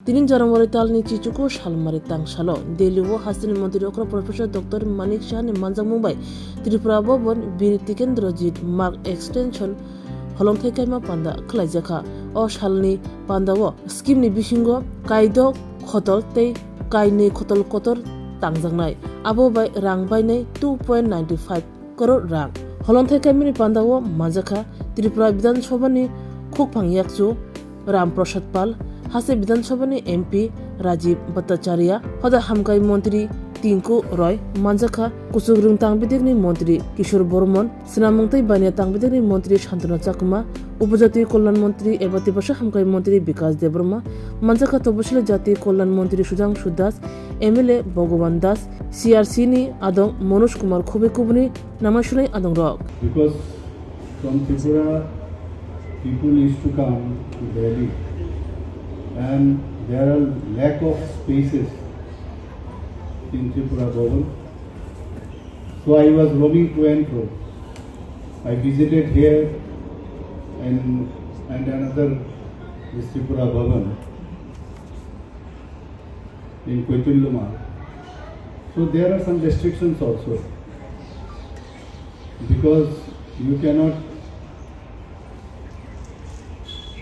Tinin January talni Chichuko Shalmari Tangsalo, Daily Wo Hasan Montirokra Professor Dr. Manik Shah Manjang Mumbai, Tripura Bobon, Bir Tikendrojit, Mark Extension, Holom Thekaima Panda, Klajaka, O Shalni Pandawo, Skimni Bishingo, Kaido, Kotol Te, Kaini Kotol Kotor, Tangjangnai, Abo by Rang by 2.95 crore rang. Holom Thekaimini Pandawo, Manjaka, Tripura Bidan Sobani, Kukpang Yaksu, Ram Prasad Pal, Hase Bidansabani MP Rajiv Bhattacharya, Hoda Hamkai Montri Tinku Roy, Manjaka, Kusugrung Tangbidegni Montri Kishore Bormon, Sinamungtai Bania Tangbidegni Montri Shantanu Chakma, Upajati Kollan Montri Ebati Basha Hamkai Montri Bikas Debrma, Manjaka Tobushila Jati Kollan Montri Sujang Shudas, MLA Bhogoban Das, CRC ni Adong Monosh Kumar Khube Kubni, Namashunai Adong Rock. Because from Tripura, people used to come to Delhi. And there are lack of spaces in Tripura Bhavan. So I was roaming to and fro. I visited here and another this Tripura Bhavan in Koituluma. So there are some restrictions also, because you cannot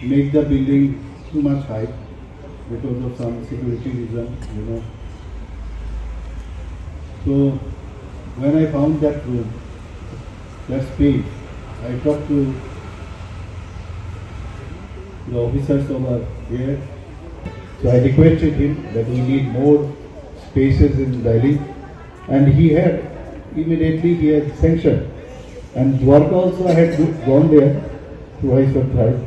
make the building too much high because of some security reason, So when I found that room, that space, I talked to the officers over here. So I requested him that we need more spaces in Delhi, and he had sanctioned. And Dwarka also I had gone there twice or thrice.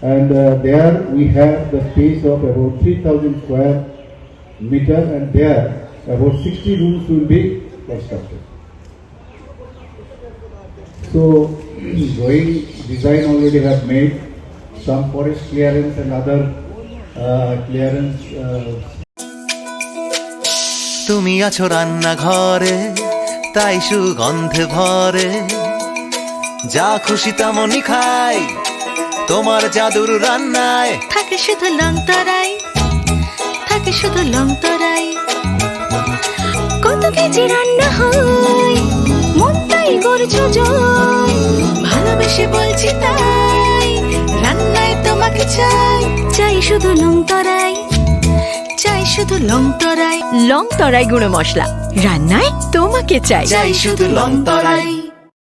And there we have the space of about 3,000 square meters, and there about 60 rooms will be constructed. So going design already have made some forest clearance and other clearance. তুমি আছো রান্না ঘরে তাই সুগন্ধে ভরে যা খুশি তেমনই খাই তোমার জাদুর রান্নায় থাকে শুধু লং তরাই থাকে শুধু লং তরাই কত কেজি রান্না হয় মনটাই করছো জয় ভালোবেসে বলছি তাই রান্নায় তোমাকে চাই চাই শুধু লং তরাই চাই শুধু লং তরাই গুঁড়ো মশলা রান্নায় তোমাকে চাই চাই শুধু লং তরাই।